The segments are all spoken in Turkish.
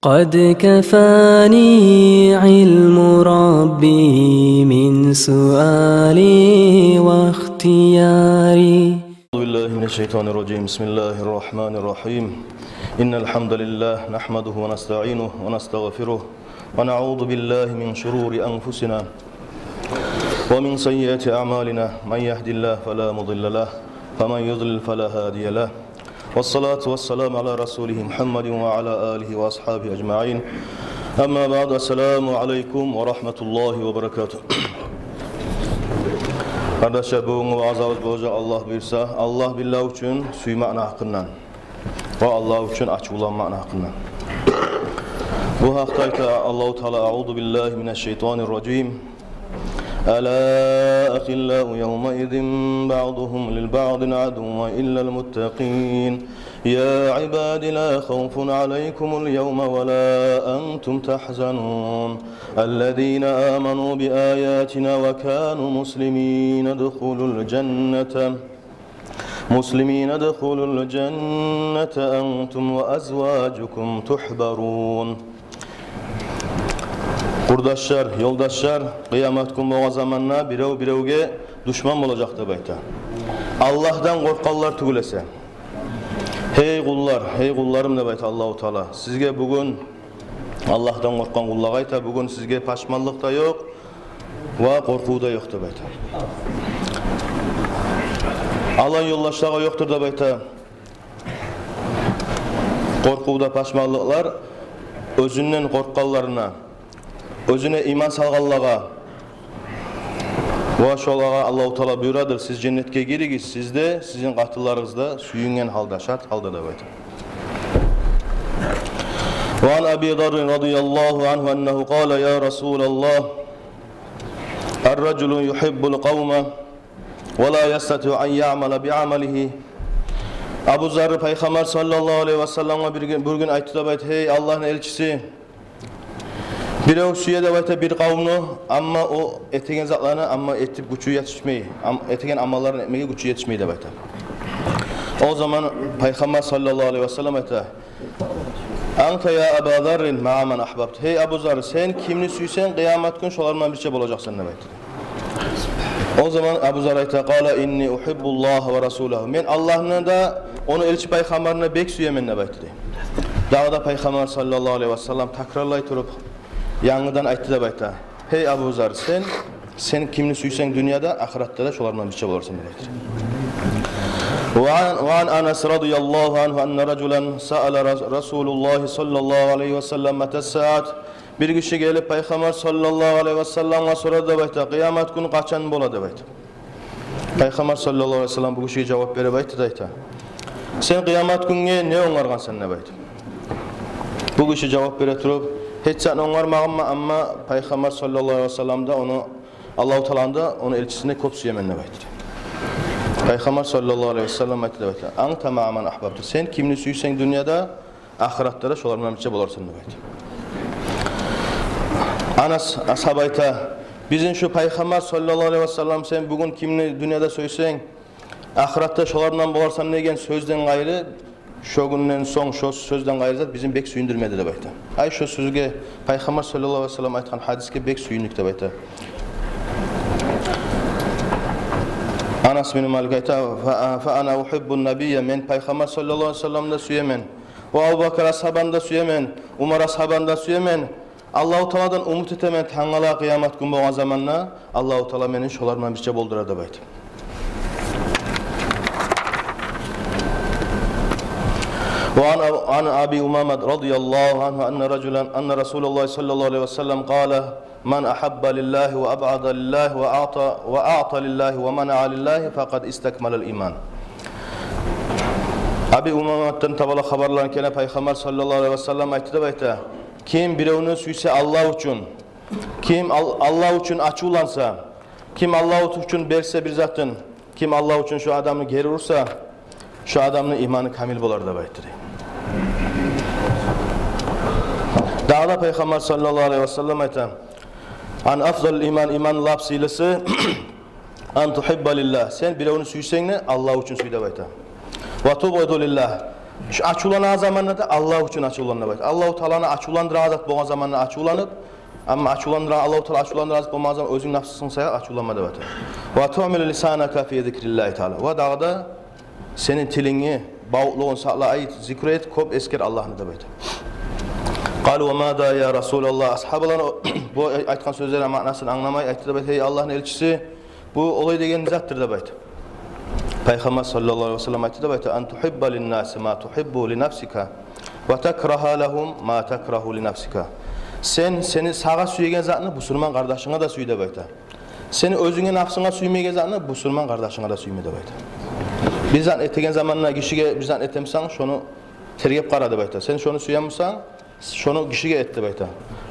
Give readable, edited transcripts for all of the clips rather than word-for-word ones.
قد كفاني علم ربي من سؤالي واختياري. أعوذ بالله من الشيطان الرجيم. بسم الله الرحمن الرحيم. إن الحمد لله نحمده ونستعينه ونستغفره ونعوذ بالله من شرور أنفسنا ومن سيئات أعمالنا. من يهد الله فلا مضل له ومن يضلل فلا هادي له. والصلاة والسلام على رسوله محمد وعلى آله وأصحابه أجمعين. أما بعد. السلام عليكم ورحمة الله وبركاته. Kardeşler, bugün vaazımız boyunca Allah buyursa, Allah billah üçün suymak hakkından ve Allah üçün açık ulanmak hakkından. Bu hakkayta Allah-u Teala Euzu billahi mineşşeytanirracim. Ala akhillahu yawma idin ba'duhum lil ba'din adun ve illa'l muttaqin. Ya ibadi la khawfun aleykumul yawma ve la entum tahzanun. الذين آمنوا بآياتنا وكانوا مسلمين ادخلوا الجنة أنتم وأزواجكم تحبرون. Kurdaşlar, yoldaşlar, kıyamet günü o zamanla birevge düşman olacak da bayta. Allah'tan korkanlar tügülese. Hey kullar, hey kullarım da bayta Allah-u Teala. Sizge bugün Allah'tan korkan kullar ayta, bugün sizge paşmanlık da yok ve korku da yoktur bayta. Allah yoldaşlara yoktur da bayta. Korku da paşmanlıklar özünden korkanlarına, özüne iman salganlarga ve şolaga Allah-u Teala buyuradır. Siz cennetke girigis, sizde sizin katıllarınızda suyungen halda, şart halda da bayta. وعن أبي ذر رضي الله عنه أنه قال يا رسول الله الرجل يحب القوم ولا يستطيع أن يعمل بعمله. Abu Zar Peygamber sallallahu aleyhi ve sellem'e bir gün aytdı da bayt, hey Allah'ın elçisi, bir suya da bayt bir kavmnu ama o etegen zatlarını ama etip gücü yetişmeyi, etegen amalların etmeye gücü yetişmeyi de bayt. O zaman Peygamber sallallahu aleyhi ve sellem aytdı, Anta ya Abu Zarrin ma'a men ahbabt. Hey Abu Zar, sen kimni suysan kıyamet gün şolardan birçe bolacaksın demek. O zaman Abu Zar ayta qala inni uhibbullah ve rasulahu. Men Allah'ını da onu elçi peygamberine bek suyemen demek. Dağda Peygamber sallallahu aleyhi ve sellem takrarlay turup yanıdan aytdı da bayta. Hey Abu Zar, sen kimni suysan dünyada, ahirette de şolardan birçe bolarsın demek. وعن أنس رضي الله عنه أن رجلا سأل رسول الله صلى الله عليه وسلم متى الساعة. Bir kişi gelip Peygamber sallallahu aleyhi ve sellem'e soradı bayta, kıyamet günü kaçan boladı bayta. Peygamber sallallahu aleyhi ve sellem bu kişiye cevap verip bayta dayta. Sen kıyamet gününe ne onargan sen ne bayta? Bu kişi cevap verip durup, hiç sen onarmağın mı ama Peygamber sallallahu aleyhi ve sellem de onu Allah-u Teala'nda onu elçisine kopsu yemenine bayta. Peygamber sallallahu aleyhi ve sellem aytdı bayta. Anta ma'a men ahbabta. Sen kimni suysan dünyada, ahirette de şolardan birçe bolarsın bayta. Anas ashab ayta, bizim şu Peygamber sallallahu aleyhi ve sellem sen bugün kimni dünyada söysen, ahirette şolardan bolarsan negen sözden gayrı, şu günden son şu sözden gayrı zat bizim bek suyundurmadı da bayta. Ay şu sözge Peygamber sallallahu aleyhi ve sellem aytgan hadiske bek suyunduk da bayta. Anas bin Malik ayta, fa ana uhibbun nabiyye, men Peygamber sallallahu aleyhi ve sellem'de suyemen. Ve Abu Bakr ashabanda suyemen, Umar ashabanda suyemen. Allah-u Teala'dan umut etemen tangala kıyamet günü boğan zamanla Allah-u Teala meni şolardan birçe boldurada bayt. وعن أبي أمامة رضي الله عنه أن رسول الله صلى الله عليه وسلم قال من أحب لله وأبعد لله وأعطى لله ومنع لله فقد استكمل الإيمان. Abi Umame'den tabala haberlanırken Peygamber sallallahu aleyhi ve sellem aytdı bayta, kim birevini suysa Allah üçün, kim Allah üçün açı ulansa, kim Allah üçün berse bir zatın, kim Allah üçün şu adamını geri vursa, şu adamın imanı kamil bolar da baytdı. Dağda Peygamber sallallahu aleyhi ve sellem ayta, an afdal iman lapsilisi an tuhibba lillah. Sen birevini suysan ne? Allah üçün suyda bayta. Ve tubudu lillah. Şu açulanan zamanlarda Allah için açulanır bayt. Allahu Teala'nı açulandıran zat bolgan zamanda açulanıp, amma açulandıran Allahu Teala açulandıran zat bolgan zaman özüň nafsysyň saýa açulanmady bayt. Wa tu'milu lisanaka fi zikrillahi Teala. Wa dağda senin tilini bağlıqlygyň sakla ayt, zikr et, köp esker Allah'ını da bayt. Qalu wa ma da ya Rasulullah, ashabalar bu aytgan sözlerin ma'nasyny anlamay aytdy da bayt, hey Allah'ın elçisi, bu olay degen zatdır da bayt. Peygamber sallallahu aleyhi ve sellem aytdı da bayt, an tuhibba lin-nasi ma tuhibbu li nafsika ve takraha lahum ma takrahu li nafsika. Seni sağa süýegen zatny musulman gardaşyňa da süýde bayt. Seni özüňe nafsyňa süýmegen zatny musulman gardaşyňa da süýmede bayt. Bizden etegen zamanna kişige bizden etemsen şonu tergep garady bayt. Sen şonu süýenmisan, şonu kişige etdi bayt.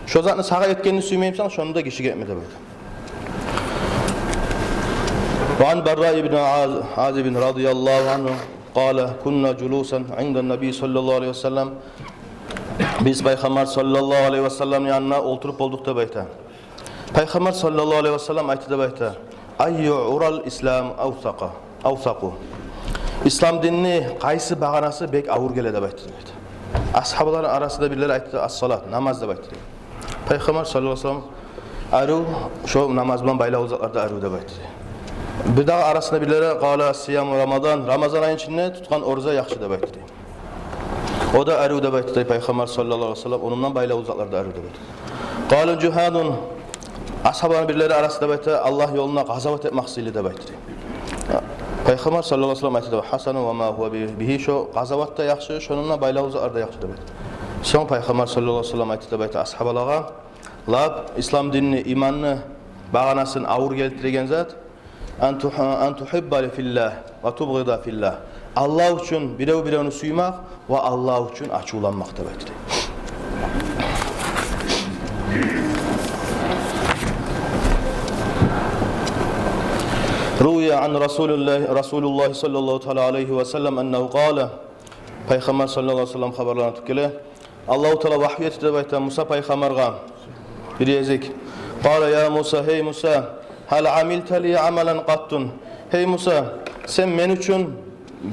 Şo zatny sağa etkenini süýmeýemsen, şonu da kişige etmede bayt. وعن براء بن عازب رضي الله عنه قال كنا جلوسا عند النبي صلى الله عليه وسلم biz Peygamber sallallahu aleyhi ve sellem yanına oturup olduk da bayta. Peygamber sallallahu aleyhi ve sellem aytdı da bayta. Ayyu ural islam awsaqu. İslam dinini qaysı baganası bek awur gelede baytdı bayta. Ashabların arasında birileri aytdı as-salat, namaz da baytdı. Peygamber sallallahu aleyhi ve sellem aru şu namaz bilen bayla uzaklarda aru da baytdı. Bir daha arasında birileri qala siyam Ramazan, Ramazan ayının içinde tutkan oruza yaxşı da baytdı. O da aru da baytdı. Peygamber sallallahu aleyhi ve sellem onundan bayla uzaklarda aru da baytdı. Qala cihadun, ashabların birileri arasında baytdı Allah yoluna gazavat etmek maksadıyla da baytdı. Peygamber sallallahu aleyhi ve sellem aytdı hasan ve ma huve bihi, şu gazavat da yaxşı, şonunla bayla uzaklarda yaxşı da baytdı. Son Peygamber sallallahu aleyhi ve sellem aytdı baytdı ashabalara, lab İslam dinini, imanını, bağanasını avur geltirgen zat an tuhibba fillah ve tubghida fillah. Allah üçün birew-birewni süýmek ve Allah üçün açulanmak da baytdy. Ruya an Rasulullah sallallahu teala aleyhi ve sellem ennehu qala. Peygamber sallallahu aleyhi ve sellem haberlanyp kele. Allahu Teala vahiy etdi bayta Musa peygamberga. Bir yezik. Qala ya Musa, hey Musa, hal amilta li amalan qattun. Hey Musa, sen men üçün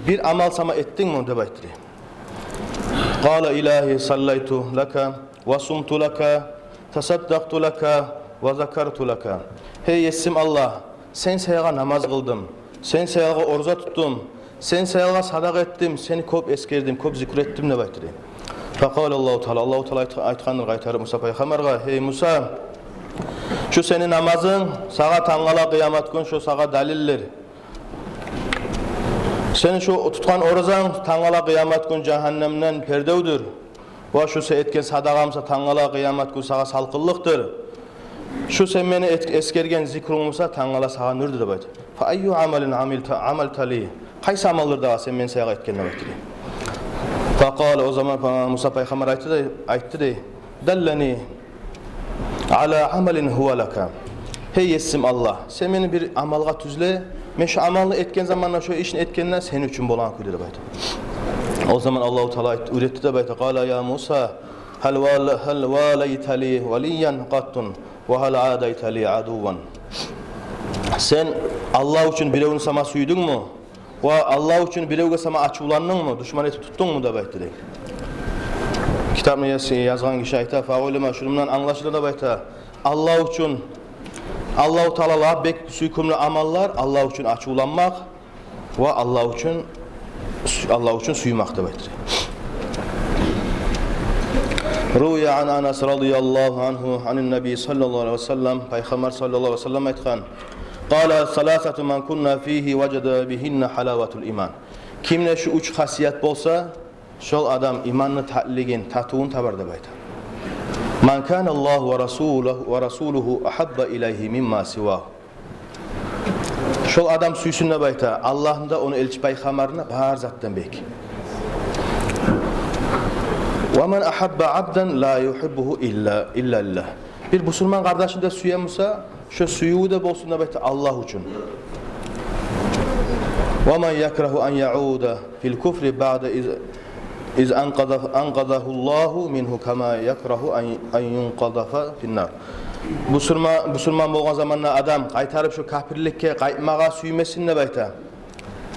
bir amal sama ettin mi dep aytdy. Qala ilahi sallaytu laka ve sumtu laka, tasaddaqtu laka ve zakartu laka. Hey yesim Allah, sen sayaga namaz kıldım, sen sayaga orza tuttum, sen sayaga sadaka ettim, seni köp eskerdim, köp zikr ettim dep aytdy. Faqala Allahu Teala aytgandy gaýtaryp Musa peygamberga, hey Musa, şu senin namazın sağa tangala kıyamet gün şu sağa daliller. Senin şu tutkan oruçan tangala kıyamet gün cehennemden perdewdir. Ve şu sen etken sadagamsa tangala kıyamet gün sağa salkıllıktır. Şu sen meni eskergen zikrumsa tangala sağa nürdür dep aytdy. Fa ayyu amalin amalta li. Qaysı amallarda sen meni sağa etken dep aytdy. Faqala, o zaman Musa peygamber aytdy, dallani ala amalin huwa laka. Hey yesim Allah, sen meni bir amalga tüzle, men şu amalı etken zamanla şu işin etkeninden senin üçün bolan kuýdy dep aytdy. O zaman Allahu Teala öğretti de bayta, qala ya Musa, hal walayta li waliyan qattun ve hal adayta li aduwan. Sen Allah üçün birewini sama süýdüňmi? Ve Allah üçün birewge sama açulandyňmy? Düşman eti tutduňmy dep aytdy. Kitabını yazgan kişi ayta, fa'ulema şundan anlaşılır da bayta, Allah üçün Allah-u Teala bek süýkümli amallar Allah üçün açulanmak ve Allah üçün süýmek da baytdy. Ruya an Anas radıyallahu anhu anin Nabi sallallahu aleyhi ve sellem, Peygamber sallallahu aleyhi ve sellem aytgan, qala salasatu man kunna fihi veceda bihinne halavatul iman. Kimne şu üç hasiyet bolsa, şol adam imanını tatligin, tatuğun tabar dep aytar. Man kana Allah ve rasuluhu ahabba ilayhi mimma siwahu. Şol adam süýsün dep aytar. Allah'ın da onu elçi peygamberine bar zatdan bek. Ve men ahabba abdan la yuhibbuhu illa Allah. Bir musulman kardeşini de süýenmese, şu süýüğü de bolsun dep aytar Allah üçün. Ve men yakrahu an yauda fil kufri ba'da iz anqadahu Allahu minhu kama yakrahu an yunqadafa finnar. Musulman bolgan zamanna adam qaytarıp şu kafirlikke qaytmaga süýmesin dep aytar.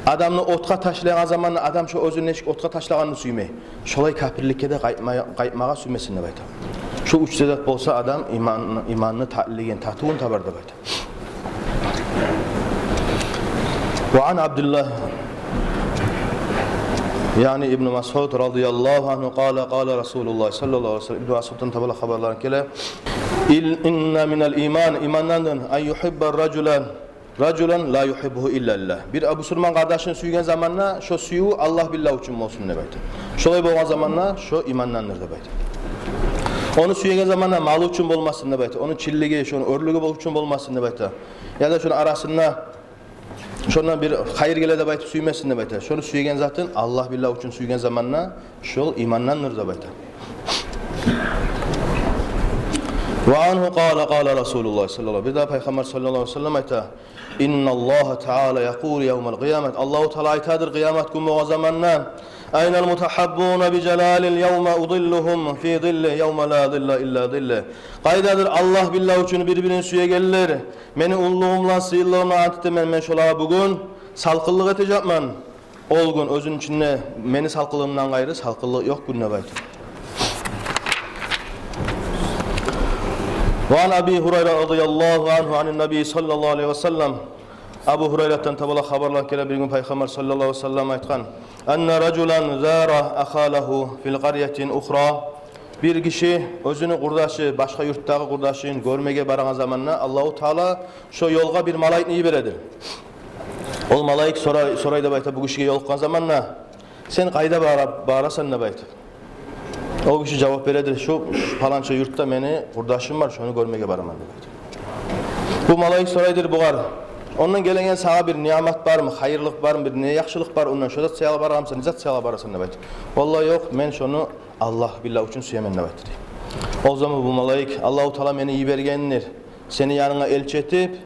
Adamны otqa taşlayan zamanla adam şu özünü eşik otqa taşlaganını süymey. Şolay kafirlikке de qaytmaga suymesin dep aytam. Şu üç sebep bolsa adam imanını ta'ligen tatuun tabar dep aytam. Ve an Abdullah yani İbn Mas'ud radıyallahu anhu qala Rasulullah sallallahu aleyhi ve sellem İbn Mas'ud'dan tabala haberler kele inna minel imandan an yuhibbar raculan la yuhibbuhu illa Allah. Bir Müslüman kardeşini suygan zamanla şu suyu Allah billah üçün olsun dep aytam. Şolay bolgan zamanla şu imandandır dep aytam. Onu suygan zamanla malı üçün bolmasın dep aytam. Onun çilligi, şonun örlügi bol üçün bolmasın dep aytam. Ya da şunun arasında şondan bir hayır gele dep aytıp suymesin dep aytam. Şonu suygan zatın Allah billah üçün suygan zamanla şol imandandır dep aytam. Ve anhu qala Rasulullah sallallahu aleyhi ve sellem. Peygamber sallallahu aleyhi ve sellem ayta. İnna Allah Teala yaqul yevmel kıyamet. Allahu Teala aytadır kıyamet günü o zamanla. Aynel mutahabbuna bi celalil yevme udilluhum fi zilli yevme la zilla illa zille. Qaydadır Allah billah üçün birbirini suya gelirler. Meni ulluğumla sıyıllığımla antitem men şola bugün salkıllık etecekman. Ol gün özün içinde meni salkılığımdan gayrı salkıllık yok gününe baytı. Ve an Abi Hureyre radıyallahu anhu anin Nebi sallallahu aleyhi ve sellem. Abu Hureyre'den tabala haberler kele bir gün Peygamber sallallahu aleyhi ve sellem aytkan. Enne raculan zara ahalahu fil qaryatin ukhra. Bir kişi özünün kurdaşı, başka yurttaki kurdaşın görmege baran zamanla Allahu Teala şu yolga bir malaikni yiberedir. Ol malaik sorayda bayta bu kişiye yolukkan zamanla sen kayda bağırasan ne bayta? O kişi cevap veredir. Şu falanca yurtta meni kurdaşım var, şunu görmege baraman bayta. Bu malaik soraydır buğar. Ondan gelen sana bir nimet var mı, hayırlık var mı, bir ne yaxşılık var ondan şöyle sayala baramsan, nizat sayala barasan ne bayta? Vallahi yok, men şunu Allah billah üçün süyemen ne bayta. O zaman bu malaik Allahu Teala meni yibergendir. Seni yanına elçi etip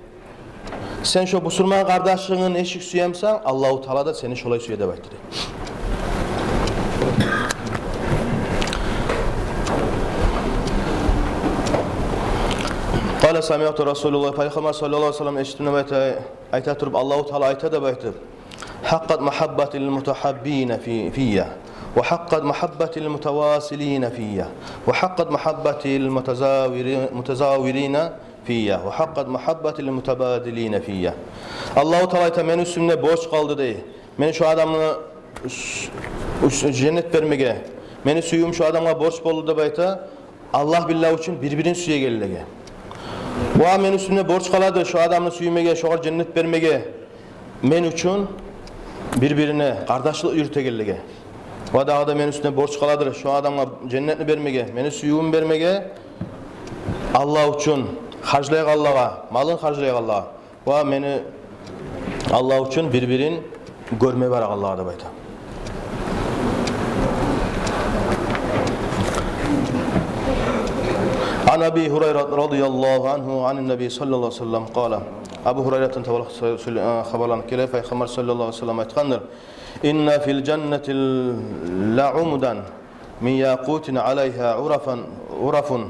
sen şu Müslüman kardeşinin eşik süyemsen Allahu Teala da seni şolay süye de baytır. Qala sami'tu Rasulullah Peygamber sallallahu aleyhi ve sellem eşitine baytı ayta turub Allahu Teala ayta da baytır. Hakkat muhabbatil mutahabbin fiyya ve hakkat muhabbatil mutavasilin fiyya ve hakkat muhabbatil mutazawirin fiyya ve hakkat muhabbatil mutabadilin fiyya. Allahu Teala men üstümde borç kaldı dey. Men şu adamı cennet vermege. Meni suyum şu adamga borç boldu da bayta. Allah billah üçün birbirini suya geldige. Bu men üstümde borç kaladı şu adamı suyumege, şu cennet vermege. Men üçün birbirine kardeşlik yürüte geldige. Bu da men üstümde borç kaladı şu adamga cennetni vermege, meni suyum vermege. Allah üçün harclayak Allah'a, malın harclayak Allah'a. Ve meni Allah üçün birbirin görme var Allah'a da bayta. An Abi Hureyre radıyallahu anhu anin Nebi sallallahu aleyhi ve sellem qala. Abu Hureyre'den haberlanıp gele Peygamber sallallahu aleyhi ve sellem aytkandır. İnne fil cennetil la'umudan min yaqutin aleyha urafun.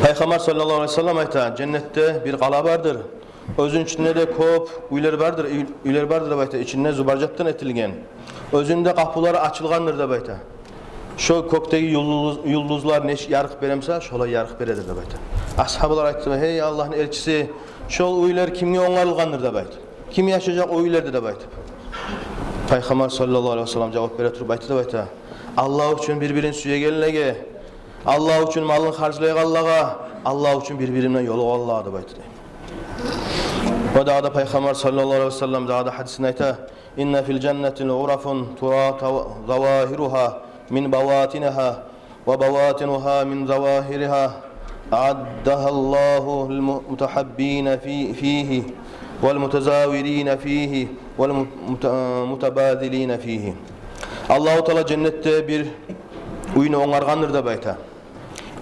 Peygamber sallallahu aleyhi ve sellem ayta cennette bir kala vardır. Özün içinde de kop uylar vardır da bayta. İçinde zubarcattan etilgen. Özünde kapıları açılgandır da bayta. Şu kökteki yıldızlar ne yarık beremse şola yarık beredir da bayta. Ashablar aytdı hey Allah'ın elçisi şol uylar kimge oңarılgandır da bayta. Kim yaşayacak o uylardı da bayta. Peygamber sallallahu aleyhi ve sellem cevap bere turup aytdı da bayta. Allah üçün birbirini suya gelinege. Allah üçün malın harclayak Allah'a. Allah üçün birbirinden yolu Allah'a da bayta. Ve da Peygamber sallallahu aleyhi ve sellem da hadisine ayta. İnne fil cennetin urafun tura zavahiruha min bavatinaha ve bavatinuha min zavahiriha. A'addaha Allahu lil mutahabbin fihi vel mutazawirin fihi vel mutabadilin fihi. Allahu Teala cennette bir uyunu oңargandır da bayta.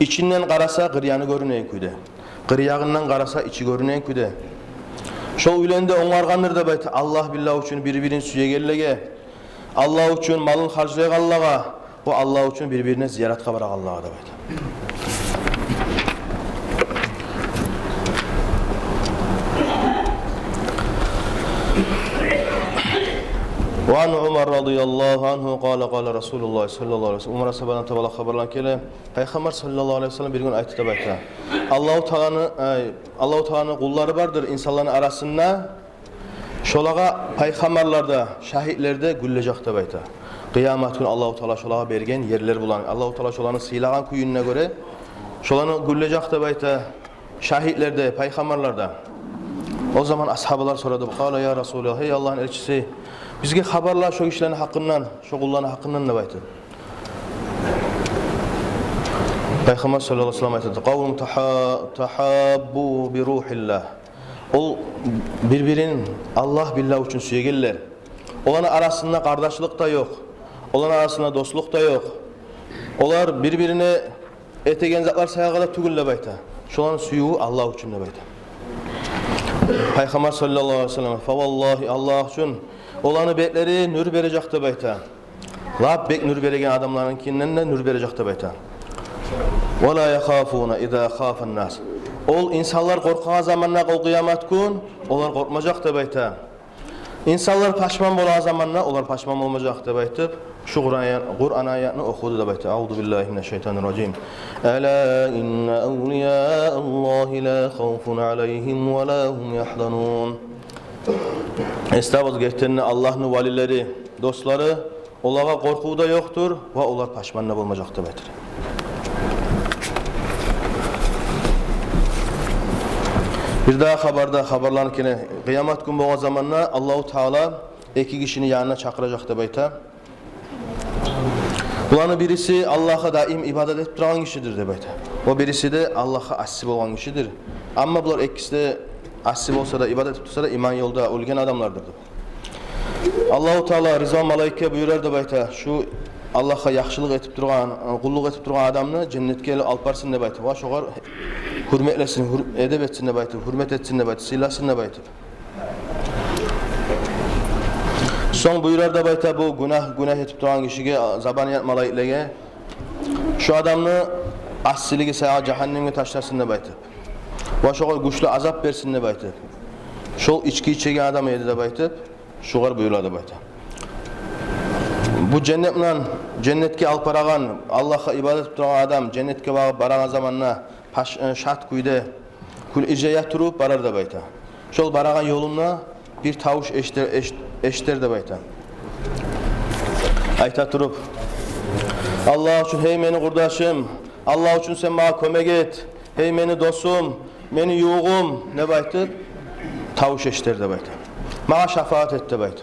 İçinden qarasa qıryanı görünen küde. Qıryağından qarasa içi görünen küde. Şol uylende oңargandır da bayta. Allah billah üçün birbirini suya gellige. Allah üçün malın harclayak Allah'a. Bu Allah üçün birbirine ziyaretka barak Allah'a da bayta. Ve an Umar radıyallahu anhu qala Rasulullah sallallahu aleyhi ve sellem. Umar sahabadan tabala haberlan kele. Peygamber sallallahu aleyhi ve sellem bir gün aytdı da bayta. Allahu Teala'nın kulları vardır insanların arasında. Şolağa peygamberlerde, şahitlerde güllejak da bayta. Kıyamet günü Allahu Teala şolağa bergen yerler bulan. Allahu Teala şolanı sıylagan kuyununa göre şolanı güllejak da bayta. Şahitlerde, peygamberlerde. O zaman ashabalar soradı. Qala ya Resulullah, hey Allah'ın elçisi, bizge haberla şu kişilerin hakkından, şu kulların hakkından ne baytı? Peygamber sallallahu aleyhi ve sellem aytdı. Kavlum tahabbu bi ruhillah. Ol birbirinin Allah billah için süyegeller. Onların arasında kardeşlik da yok. Onların arasında dostluk da yok. Onlar birbirine etegen zatlar saygıda tügülle bayta. Şoların suyu Allah için de bayta. Peygamber sallallahu aleyhi ve sellem fa vallahi Allah için olanı bekleri nur verecek de bayta. Lab bek nur veregen adamlarınkinden de nur verecek de bayta. Ve la yakhafuna iza khafan nas. Ol insanlar korkan zamanla kol kıyamet gün, onlar korkmayacak da bayta. İnsanlar paşman bolan zamanla, onlar paşman olmayacak da bayta. Şu Kur'an ayetini okudu da bayta. Euzu billahi mineşşeytanirracim. Ela inne evliya Allahi la khawfun aleyhim ve la hum yahzanun. Estağfurullah geçtenine Allah'ın valileri, dostları, onlara korku da yoktur ve onlar paşmanla olmayacak da bayta. Bir daha haberlanırken kıyamet günü boğan zamanla Allahu Teala iki kişinin yanına çağıracak da bayta. Bunların birisi Allah'a daim ibadet edip duran kişidir de bayta. O birisi de Allah'a asip olan kişidir. Ama bunlar ikisi de asip olsa da ibadet edip dursa da iman yolda ölgen adamlardır. Allahu Teala Rızvan Malaike buyurar da bayta. Şu Allah'a yaxşılık etip durgan, kulluk etip durgan adamını cennetke alıp barsın da bayta. Va şoğar hürmetlesin, edep etsin de bayta, hürmet etsin de bayta, silasın da bayta. Son buyurar da bayta bu günah etip durgan kişiye zabaniyat malaikege şu adamını assiligi sağa cehenneme taşlasın da bayta. Va şoğar güçlü azap versin de bayta. Şol içki içegen adam edi de bayta. Şoğar buyurar da bayta. Bu cennetke alıp baragan, Allah'a ibadet etip duran adam cennetke baragan zamanla şart kuyda kul icaya turup barar da bayta. Şol baragan yoluna bir tavuş eşter de bayta. Ayta turup Allah için hey meni kurdaşım, Allah için sen bana kömek et. Hey meni dostum, meni yuğum ne bayta? Tavuş eşter de bayta. Bana şefaat et de bayta.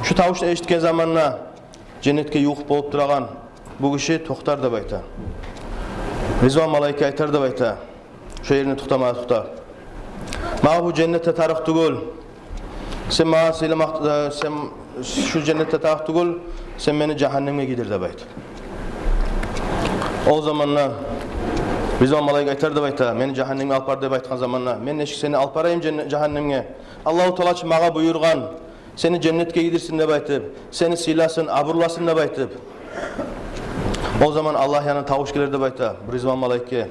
Şu tavuşla eşitken zamanla cennetke yuğup bolup duragan bu kişi tohtar da bayta. Rizvan Malaike aytar da bayta. Şu yerini tuhtamağa tuhtar. Mağa bu cennette tarih tugul. Sen mağa sen şu cennette tarih tugul. Sen beni cehenneme gidir de bayta. O zamanla Rizvan Malaike aytar da bayta. Beni cehenneme alpar da baytkan zamanla. Men eşik seni alparayım cehenneme. Allahu Teala mağa buyurgan. Seni cennetke gidirsin de baytıp, seni silasın, aburlasın da baytıp. O zaman Allah yanına tavuş gelir de bayta, Rizvan Malaike.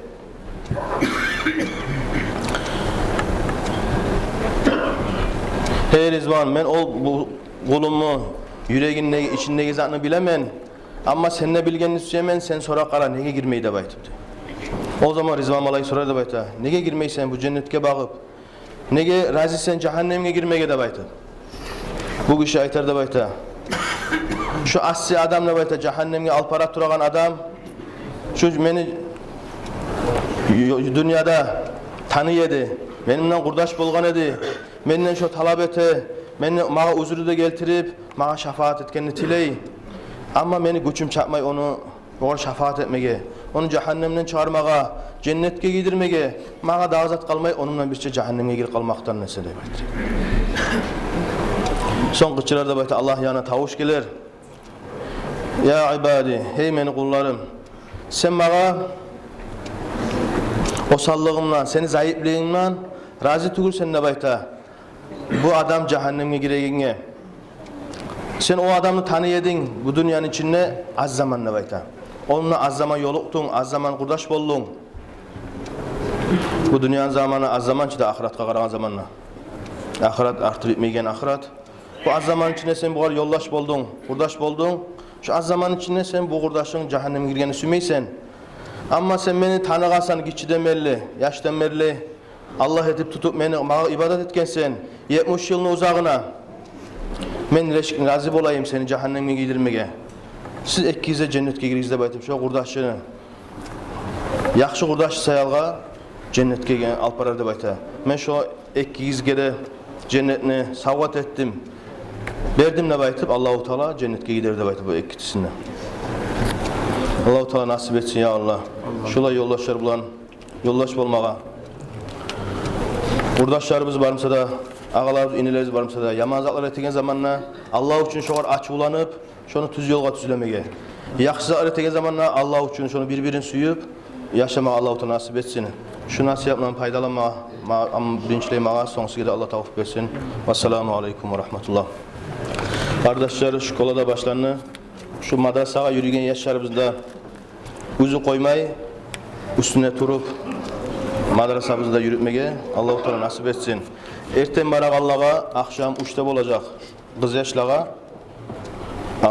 Hey Rizvan, ben bu kulumu, yüreğinin içindeki zatını bilemen, ama sen ne bilgenini söylemen, sen sonra kara nege girmeyi de baytıp. O zaman Rizvan Malaike sorar da bayta, nege girmeyi sen bu cennetke bağıp, nege razı sen cehenneme girmeye de baytıp. Bu kişi aytar da bayta. Şu assi adam da bayta cehennemge alpara turagan adam. Şu beni dünyada tanı yedi. Benimle kurdaş bolgan edi. Benimle şu talep ete. Bana uzuru da geltirip bana şefaat etkenini tiley. Ama beni güçüm çarpmay onu şefaat etmege. Onu cehennemden çağırmaga, cennetke gidirmege. Bana da azat kalmay onunla bir şey cehennemge gir kalmaktan nese de bayta. Son kıçılarda bayta Allah yana tavuş gelir. Ya ibadi, hey meni kullarım. Sen bana o sallığımla, seni zayıflığımla razı tugul sen de bayta. Bu adam cehenneme giregenge. Sen o adamı tanıyedin bu dünyanın içinde az zamanla bayta. Onunla az zaman yoluktun, az zaman kurdaş boldun. Bu dünyanın zamanı az zaman içinde ahiretka karagan zamanla. Ahiret artır bitmeygen ahiret. Bu az zaman içinde sen bu yoldaş boldun, kurdaş boldun. Şu az zaman içinde sen bu kurdaşın cehenneme girgeni sümeysen. Ama sen beni tanıgasan gitçiden belli, yaştan belli. Allah edip tutup beni bana ibadet etkensen 70 yılın uzağına men reşkin razı olayım seni cehenneme giydirmege. Siz ekkize cennetke girgizde baytım şu kurdaşını. Yaxşı kurdaş sayalga cennetke alp barar dep ayta. Men şu ekkizge de cennetini savgat ettim. Berdim dep aytıp Allahu Teala cennetke gider dep aytı bu ekkitisinde. Allahu Teala nasip etsin ya Allah. Şulay yoldaşlar bulan yoldaş bolmaga. Kurdaşlarımız barmsa da, ağalarımız, inelerimiz barmsa da yamanzaklar ettiğin zamanla Allah için şoğar aç ulanıp, şonu tüz yolga tüzülemege. Yaxşızaklar ettiğin zamanla Allah için şonu birbirini suyup, yaşamağa Allah-u Teala nasip etsin. Şu nasihatla faydalanma, bilinçleymağa sonsuza Allah tavuk versin. Vesselamu aleyküm ve rahmetullah. Kardeşler, şkolada başlarını, şu madrasaga yürüyen yaşlarımızda uzu koymay, üstüne turup, madrasamızda yürütmege Allah-u Teala nasip etsin. Erten barak Allah'a, akşam 3'te olacak. Kız yaşlağa,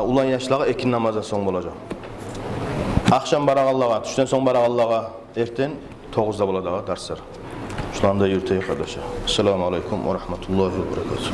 ulan yaşlağa ekin namaza son olacak. Akşam barak Allah'a, düşten son barak Allah'a, erten 9'da olacak dersler. Şulan da yürüteyik kardeşler. Esselamu aleyküm ve rahmetullahi ve berekatuhu.